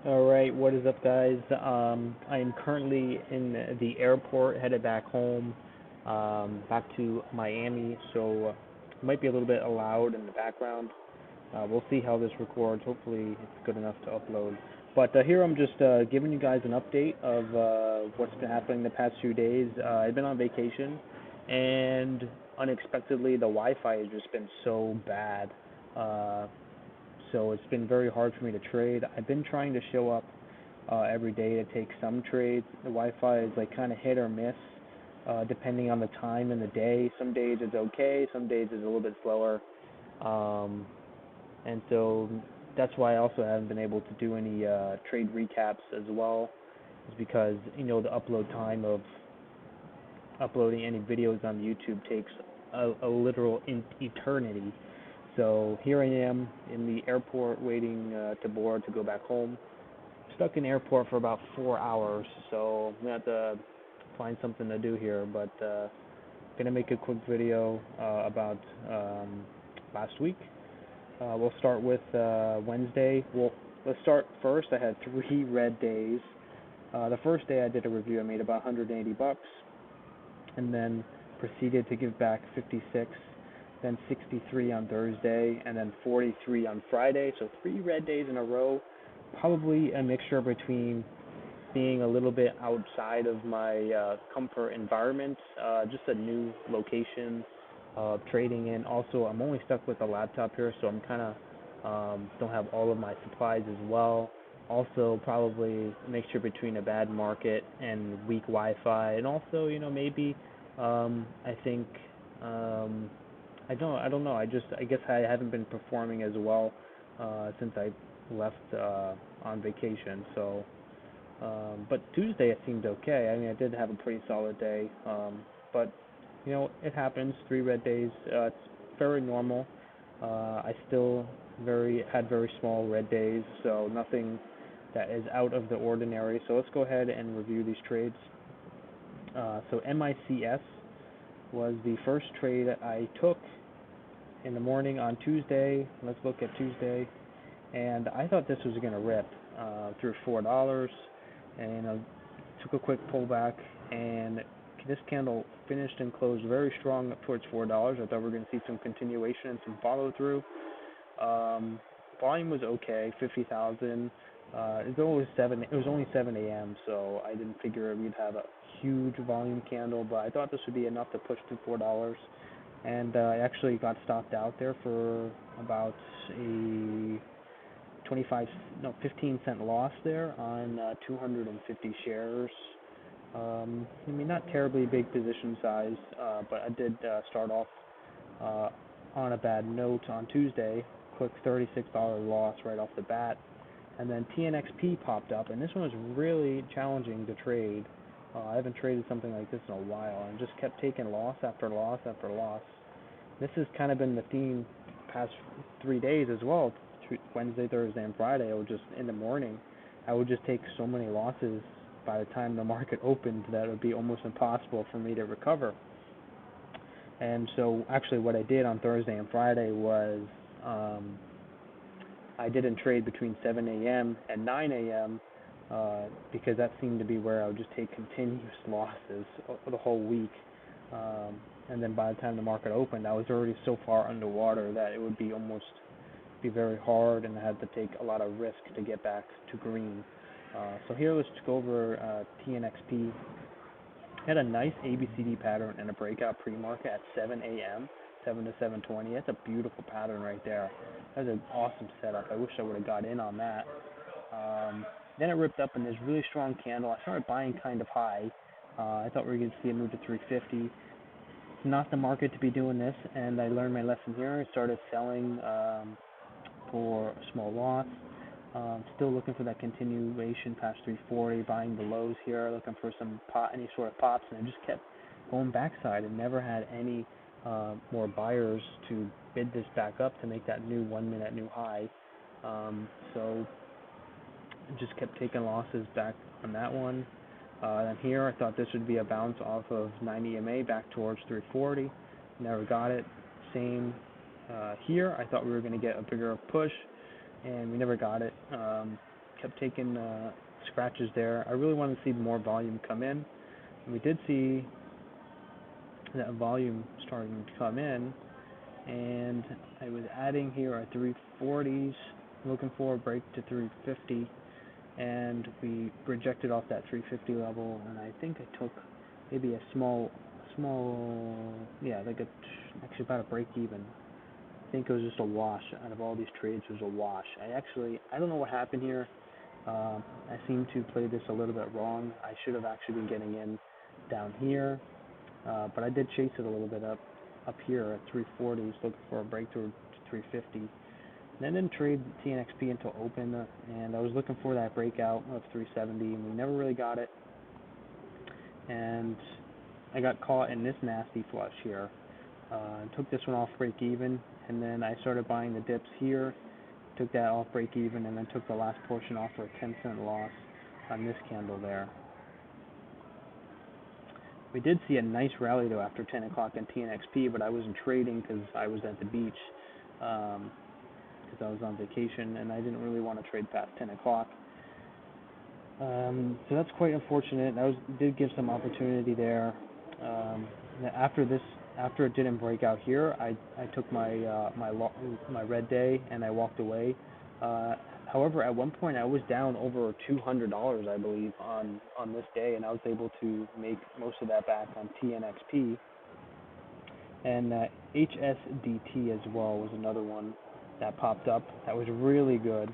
Alright, what is up, guys? I am currently in the airport, headed back home, back to Miami, so it might be a little bit loud in the background. We'll see how this records. Hopefully, it's good enough to upload. But here I'm just giving you guys an update of what's been happening the past few days. I've been on vacation, and unexpectedly, the Wi-Fi has just been so bad. Uh, so it's been very hard for me to trade. I've been trying to show up every day to take some trades. The Wi-Fi is like kind of hit or miss, depending on the time in the day. Some days it's okay, some days it's a little bit slower, um, and so that's why I also haven't been able to do any trade recaps as well. Is because the upload time of uploading any videos on YouTube takes a literal eternity. So here I am in the airport waiting to board to go back home. Stuck in the airport for about 4 hours, so I'm gonna have to find something to do here. But gonna make a quick video about last week. We'll start with Wednesday. Well, let's start first. I had 3 red days. The first day I did a review, I made about 180 bucks, and then proceeded to give back 56, then 63 on Thursday, and then 43 on Friday. So 3 red days in a row. Probably a mixture between being a little bit outside of my comfort environment, just a new location of trading in. Also, I'm only stuck with a laptop here, so I'm kind of don't have all of my supplies as well. Also, probably a mixture between a bad market and weak Wi-Fi, and also, maybe I think um, I don't know. I guess I haven't been performing as well since I left on vacation. So, but Tuesday it seemed okay. I mean, I did have a pretty solid day. But it happens. 3 red days. It's very normal. I still had very small red days, so nothing that is out of the ordinary. So let's go ahead and review these trades. So MICS was the first trade I took in the morning on Tuesday. Let's look at Tuesday, and I thought this was gonna rip through $4, and took a quick pullback, and this candle finished and closed very strong up towards $4. I thought we were gonna see some continuation and some follow through. Um, Volume was okay, 50,000. It was only 7 a.m., so I didn't figure we'd have a huge volume candle, but I thought this would be enough to push through $4. And I actually got stopped out there for about a 15-cent loss there on 250 shares. I mean, not terribly big position size, but I did start off uh, on a bad note on Tuesday. Quick $36 loss right off the bat. And then TNXP popped up, and this one was really challenging to trade. I haven't traded something like this in a while, and just kept taking loss after loss after loss. This has kind of been the theme past 3 days as well. Wednesday, Thursday, and Friday. I would just in the morning, I would just take so many losses by the time the market opened that it would be almost impossible for me to recover. And so, actually, what I did on Thursday and Friday was I didn't trade between 7 a.m. and 9 a.m. Because that seemed to be where I would just take continuous losses the whole week. And then by the time the market opened, I was already so far underwater that it would be very hard, and I had to take a lot of risk to get back to green. So here, let's go over TNXP. Had a nice ABCD pattern and a breakout pre-market at 7 a.m., 7 to 7:20. That's a beautiful pattern right there. That's an awesome setup. I wish I would have got in on that. Then it ripped up in this really strong candle. I started buying kind of high. I thought we were going to see it move to 350. It's not the market to be doing this, and I learned my lesson here. I started selling for a small loss. Still looking for that continuation past 340, buying the lows here, looking for any sort of pops, and I just kept going backside and never had any more buyers to bid this back up to make that new 1-minute new high. So just kept taking losses back on that one. Then here, I thought this would be a bounce off of 90 EMA back towards 340. Never got it. Same here. I thought we were going to get a bigger push, and we never got it. kept taking scratches there. I really wanted to see more volume come in. And we did see that volume starting to come in, and I was adding here our 340s, looking for a break to 350, and we rejected off that 350 level, and I think I took maybe a small, yeah, like actually about a break even. I think it was just a wash. Out of all these trades, it was a wash. I don't know what happened here. I seem to play this a little bit wrong. I should have actually been getting in down here, but I did chase it a little bit up here at 340s, looking for a breakthrough to 350. And then didn't trade TNXP until open, and I was looking for that breakout of 370, and we never really got it. And I got caught in this nasty flush here. Took this one off break even, and then I started buying the dips here, took that off break even, and then took the last portion off for a 10-cent loss on this candle there. We did see a nice rally though after 10 o'clock in TNXP, but I wasn't trading because I was at the beach, because I was on vacation and I didn't really want to trade past 10 o'clock. So that's quite unfortunate. Did give some opportunity there. After it didn't break out here, I took my red day and I walked away. However, at one point I was down over $200, I believe, on this day, and I was able to make most of that back on TNXP. And HSDT as well was another one that popped up that was really good.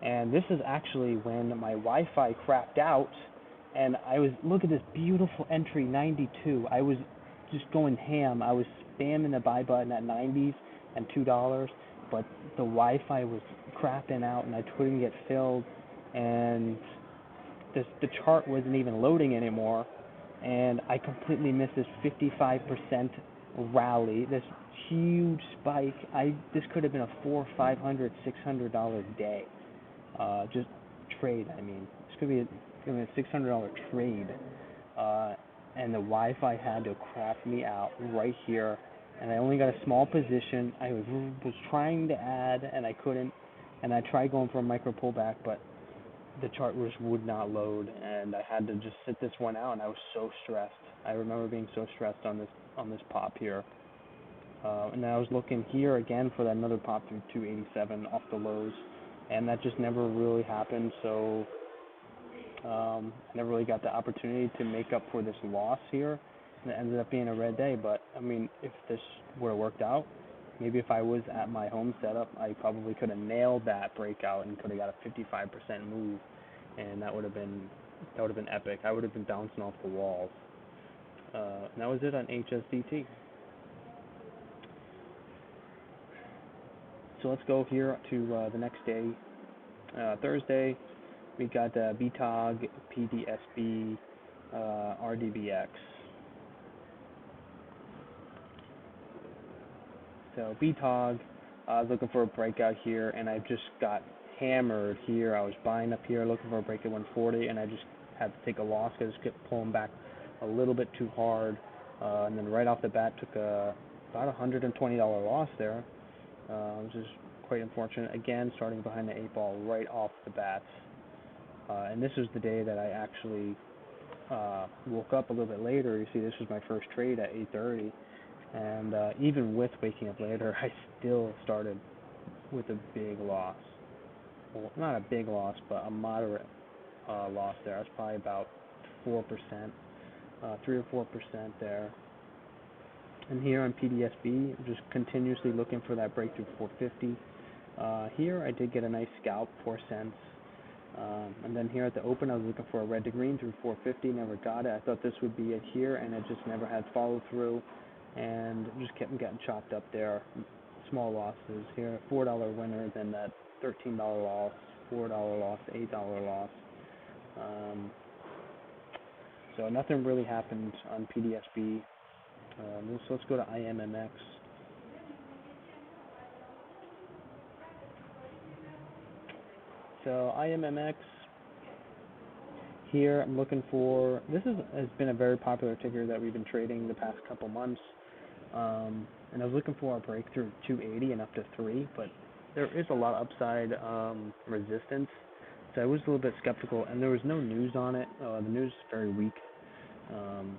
And this is actually when my Wi-Fi crapped out, and look at this beautiful entry, 92. I was just going ham. I was spamming the buy button at 90s and $2, but the Wi-Fi was crapping out and I couldn't get filled, and the chart wasn't even loading anymore, and I completely missed this 55% rally, this huge spike. This could have been a $400, $500, $600 day. Just trade. I mean, it's gonna be a $600 trade, and the Wi-Fi had to crap me out right here, and I only got a small position. I was trying to add, and I couldn't, and I tried going for a micro pullback, but the chart would not load, and I had to just sit this one out, and I was so stressed. I remember being so stressed on this pop here. And then I was looking here again for that another pop through 287 off the lows, and that just never really happened. So I never really got the opportunity to make up for this loss here, and it ended up being a red day. But I mean, if this would have worked out, maybe if I was at my home setup, I probably could have nailed that breakout and could have got a 55% move, and that would have been epic. I would have been bouncing off the walls. And that was it on HSDT. So let's go here to the next day, Thursday. We got BTOG, PDSB, RDBX. So BTOG, I was looking for a breakout here, and I just got hammered here. I was buying up here, looking for a break at 140, and I just had to take a loss because I just kept pulling back a little bit too hard. And then right off the bat, took about $120 loss there, which is quite unfortunate. Again, starting behind the 8 ball right off the bat. And this was the day that I actually woke up a little bit later. You see, this was my first trade at 8:30. And even with waking up later, I still started with a big loss. Well, not a big loss, but a moderate loss there. I was probably about 4%, 3 or 4% there. And here on PDSB, I'm just continuously looking for that breakthrough 450. Here I did get a nice scalp, 4 cents. And then here at the open, I was looking for a red to green through 450, never got it. I thought this would be it here, and it just never had follow through, and just kept getting chopped up there. Small losses here, $4 winner, then that $13 loss, $4 loss, $8 loss. So nothing really happened on PDSB. So let's go to IMMX. So IMMX, here I'm looking for, has been a very popular ticker that we've been trading the past couple months. And I was looking for a breakthrough 280 and up to 3, but there is a lot of upside resistance So I was a little bit skeptical, and there was no news on it. The news is very weak. Um,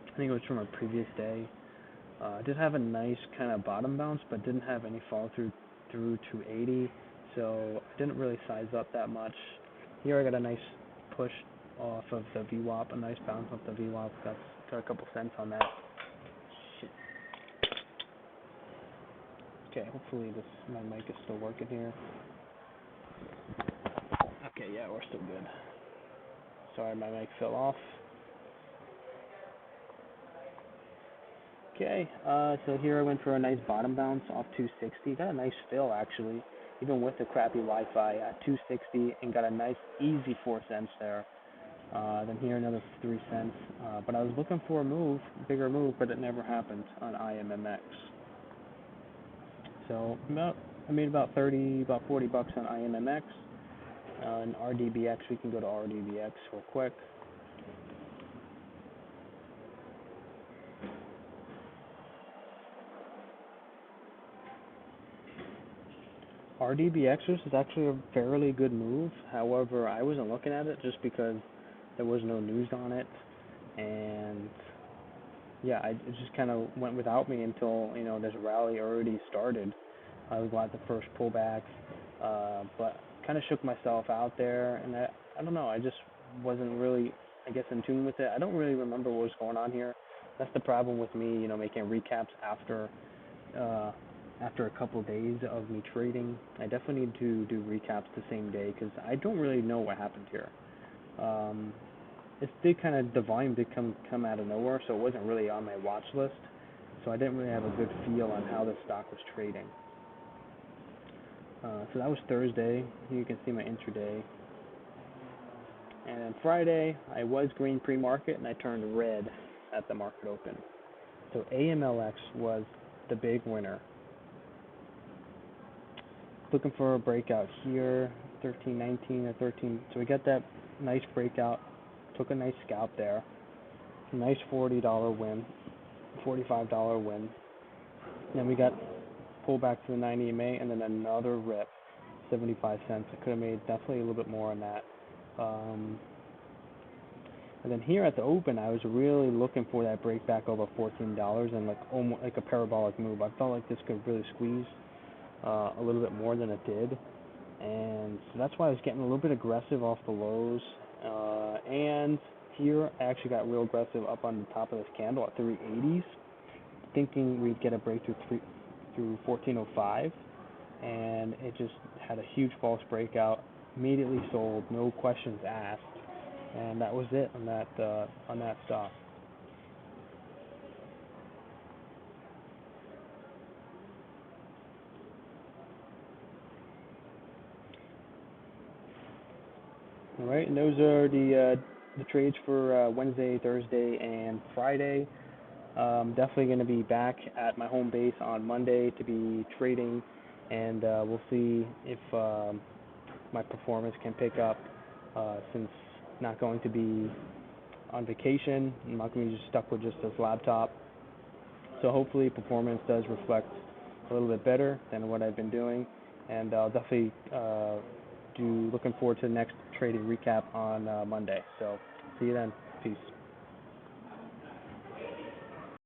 I think it was from a previous day. Did have a nice kind of bottom bounce, but didn't have any fall through to 80, so I didn't really size up that much. Here I got a nice push off of the VWAP, a nice bounce off the VWAP. Got a couple cents on that. Shit. Okay, hopefully my mic is still working here. Okay, yeah, we're still good. Sorry, my mic fell off. Okay, so here I went for a nice bottom bounce off 260. Got a nice fill actually, even with the crappy Wi-Fi at 260, and got a nice easy 4 cents there. Then here another 3 cents. But I was looking for a move, bigger move, but it never happened on IMMX. So I made about 40 bucks on IMMX. And RDBX, we can go to RDBX real quick. RDBX is actually a fairly good move. However, I wasn't looking at it just because there was no news on it, and yeah, it just kind of went without me until this rally already started. I was glad the first pullback, but kind of shook myself out there, and I don't know. I just wasn't really, I guess, in tune with it. I don't really remember what was going on here. That's the problem with me, making recaps after a couple days of me trading. I definitely need to do recaps the same day because I don't really know what happened here. The volume did come out of nowhere, so it wasn't really on my watch list. So I didn't really have a good feel on how the stock was trading. So that was Thursday. Here you can see my intraday. And then Friday, I was green pre-market and I turned red at the market open. So AMLX was the big winner. Looking for a breakout here, 13.19 or 13. So we got that nice breakout. Took a nice scalp there. Nice $40 win, $45 win. And then we got pull back to the 90 EMA and then another rip, 75 cents. I could have made definitely a little bit more on that. And then here at the open, I was really looking for that break back over $14 and almost like a parabolic move. I felt like this could really squeeze a little bit more than it did, and so that's why I was getting a little bit aggressive off the lows. And here I actually got real aggressive up on the top of this candle at 380s, thinking we'd get a breakthrough through 1405, and it just had a huge false breakout. Immediately sold, no questions asked, and that was it on that stock. All right, and those are the trades for Wednesday, Thursday, and Friday. Definitely going to be back at my home base on Monday to be trading, and we'll see if my performance can pick up since not going to be on vacation. I'm not going to be just stuck with just this laptop. So hopefully performance does reflect a little bit better than what I've been doing, and I'll definitely looking forward to the next trading recap on Monday. So see you then. Peace.